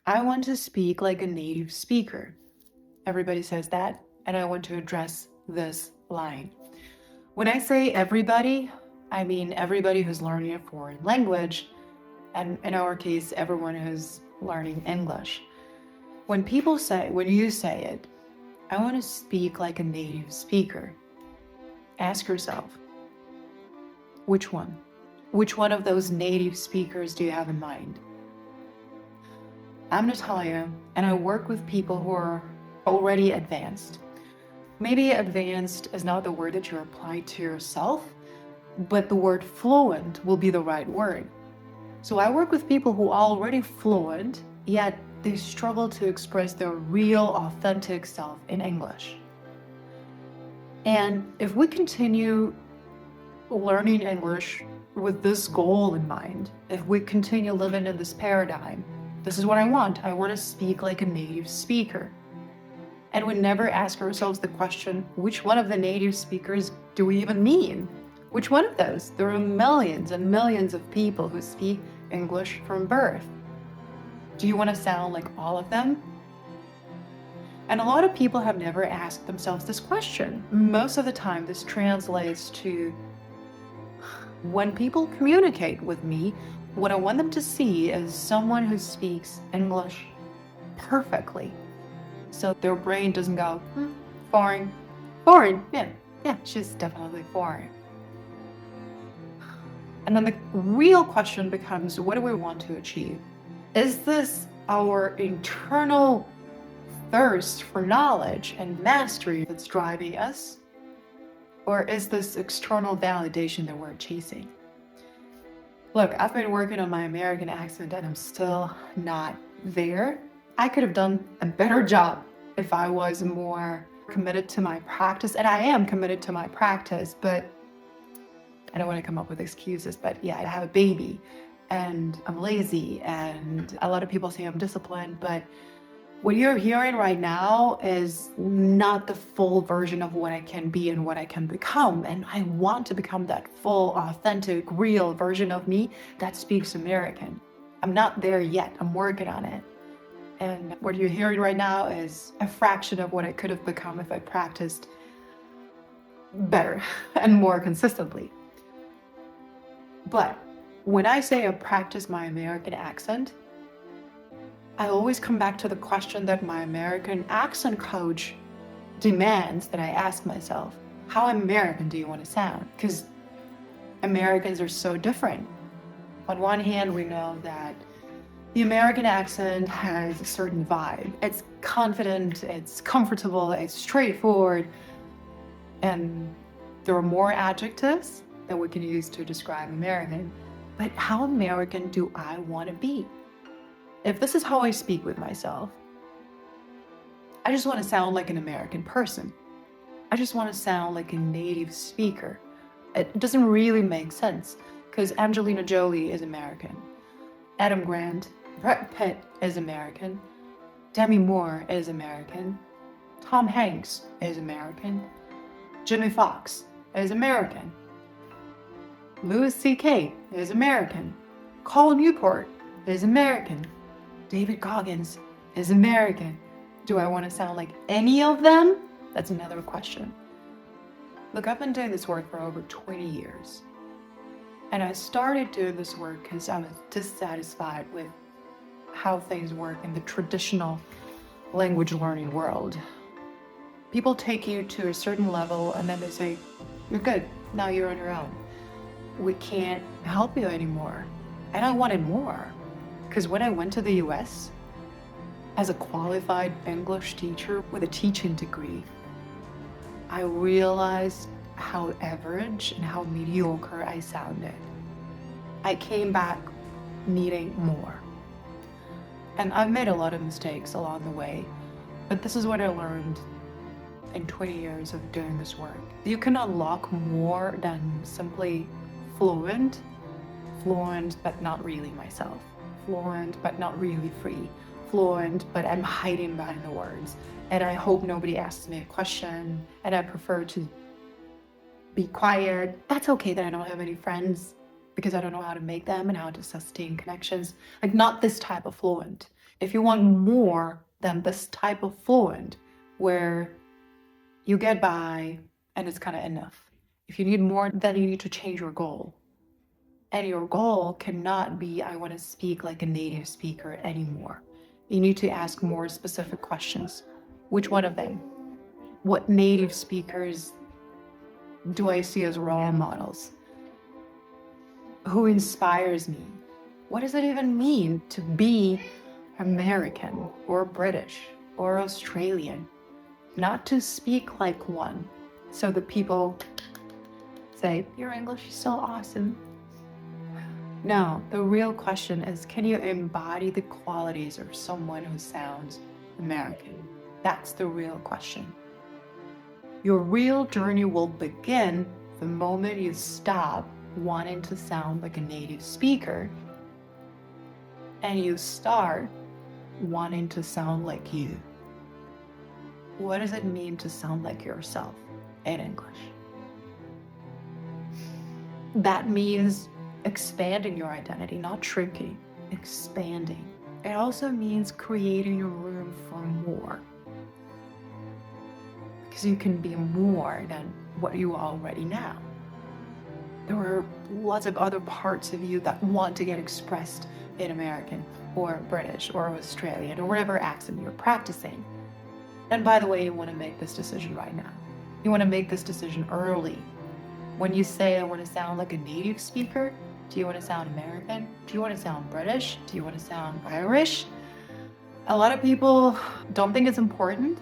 I want to speak like a native speaker. Everybody says that, and I want to address this line. When I say everybody, I mean everybody who's learning a foreign language, and in our case, everyone who's learning English. When you say it, I want to speak like a native speaker. Ask yourself, which one? Which one of those native speakers do you have in mind? I'm Natalia, and I work with people who are already advanced. Maybe advanced is not the word that you apply to yourself, but the word fluent will be the right word. So I work with people who are already fluent, yet they struggle to express their real, authentic self in English. And if we continue learning English with this goal in mind, if we continue living in this paradigm, this is what I want. I want to speak like a native speaker. And we never ask ourselves the question, which one of the native speakers do we even mean? Which one of those? There are millions and millions of people who speak English from birth. Do you want to sound like all of them? And a lot of people have never asked themselves this question. Most of the time, this translates to when people communicate with me, what I want them to see is someone who speaks English perfectly. So their brain doesn't go, foreign, yeah, she's definitely foreign. And then the real question becomes, what do we want to achieve? Is this our internal thirst for knowledge and mastery that's driving us? Or is this external validation that we're chasing? Look, I've been working on my American accent and I'm still not there. I could have done a better job if I was more committed to my practice, and I am committed to my practice, but I don't want to come up with excuses, but yeah, I have a baby and I'm lazy and a lot of people say I'm disciplined, but what you're hearing right now is not the full version of what I can be and what I can become. And I want to become that full, authentic, real version of me that speaks American. I'm not there yet. I'm working on it. And what you're hearing right now is a fraction of what I could have become if I practiced better and more consistently. But when I say I practice my American accent, I always come back to the question that my American accent coach demands that I ask myself. How American do you want to sound? Because Americans are so different. On one hand, we know that the American accent has a certain vibe. It's confident, it's comfortable, it's straightforward, and there are more adjectives that we can use to describe American. But how American do I want to be? If this is how I speak with myself, I just want to sound like an American person. I just want to sound like a native speaker. It doesn't really make sense because Angelina Jolie is American. Adam Grant, Brad Pitt is American. Demi Moore is American. Tom Hanks is American. Jimmy Fox is American. Louis C.K. is American. Cole Newport is American. David Goggins is American. Do I want to sound like any of them? That's another question. Look, I've been doing this work for over 20 years. And I started doing this work because I was dissatisfied with how things work in the traditional language learning world. People take you to a certain level and then they say, you're good, now you're on your own. We can't help you anymore. And I wanted more. Because when I went to the US as a qualified English teacher with a teaching degree, I realized how average and how mediocre I sounded. I came back needing more. And I've made a lot of mistakes along the way, but this is what I learned in 20 years of doing this work. You can unlock more than simply fluent, but not really myself. Fluent, but not really free. Fluent, but I'm hiding behind the words. And I hope nobody asks me a question, and I prefer to be quiet. That's okay that I don't have any friends because I don't know how to make them and how to sustain connections. Like, not this type of fluent. If you want more than this type of fluent where you get by and it's kind of enough, if you need more, then you need to change your goal. And your goal cannot be, I want to speak like a native speaker anymore. You need to ask more specific questions. Which one of them? What native speakers do I see as role models? Who inspires me? What does it even mean to be American or British or Australian? Not to speak like one, so that people say, your English is so awesome. No, the real question is, can you embody the qualities of someone who sounds American? That's the real question. Your real journey will begin the moment you stop wanting to sound like a native speaker and you start wanting to sound like you. What does it mean to sound like yourself in English? That means expanding your identity, not shrinking, expanding. It also means creating a room for more. Because you can be more than what you already know. There are lots of other parts of you that want to get expressed in American or British or Australian or whatever accent you're practicing. And by the way, you want to make this decision right now. You want to make this decision early. When you say, I want to sound like a native speaker, do you want to sound American? Do you want to sound British? Do you want to sound Irish? A lot of people don't think it's important.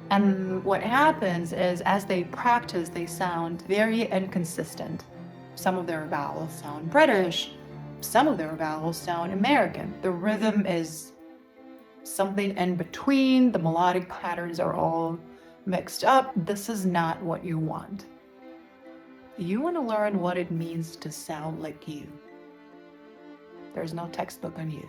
And what happens is, as they practice, they sound very inconsistent. Some of their vowels sound British. Some of their vowels sound American. The rhythm is something in between. The melodic patterns are all mixed up. This is not what you want. You want to learn what it means to sound like you. There's no textbook on you.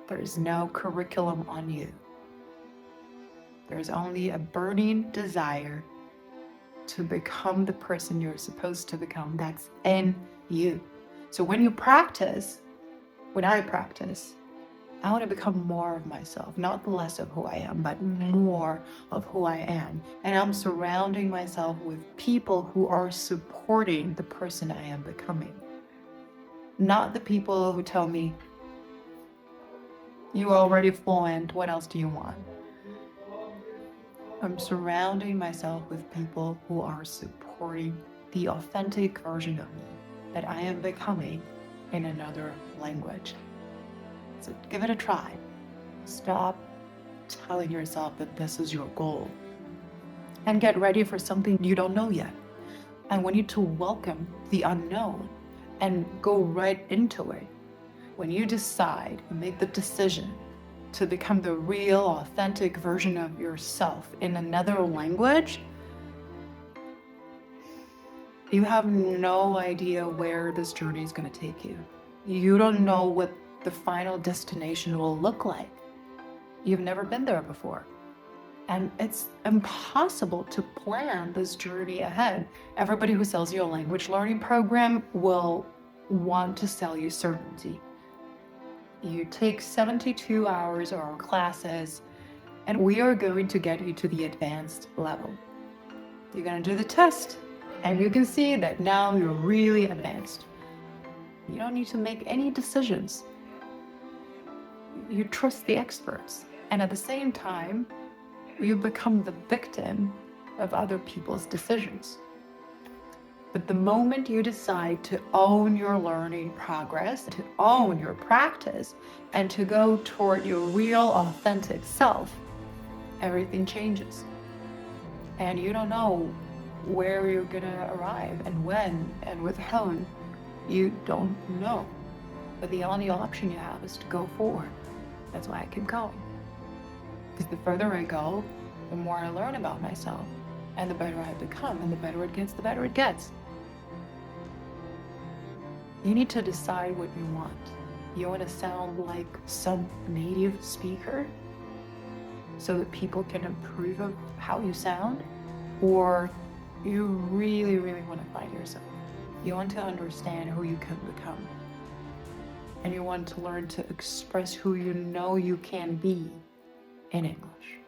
There's no curriculum on you. There's only a burning desire to become the person you're supposed to become that's in you. So when I practice, I want to become more of myself, not less of who I am, but more of who I am. And I'm surrounding myself with people who are supporting the person I am becoming. Not the people who tell me, you're already fluent, what else do you want? I'm surrounding myself with people who are supporting the authentic version of me that I am becoming in another language. So give it a try. Stop telling yourself that this is your goal. And get ready for something you don't know yet. I want you to welcome the unknown and go right into it. When you decide and make the decision to become the real, authentic version of yourself in another language, you have no idea where this journey is going to take you. You don't know what the final destination will look like. You've never been there before. And it's impossible to plan this journey ahead. Everybody who sells you a language learning program will want to sell you certainty. You take 72 hours of our classes, and we are going to get you to the advanced level. You're going to do the test, and you can see that now you're really advanced. You don't need to make any decisions. You trust the experts. And at the same time, you become the victim of other people's decisions. But the moment you decide to own your learning progress, to own your practice, and to go toward your real, authentic self, everything changes. And you don't know where you're gonna arrive and when and with whom. You don't know. But the only option you have is to go forward. That's why I keep going. Because the further I go, the more I learn about myself. And the better I become, and the better it gets, the better it gets. You need to decide what you want. You want to sound like some native speaker so that people can approve of how you sound? Or you really, really want to find yourself? You want to understand who you can become. and you want to learn to express who you know you can be in English.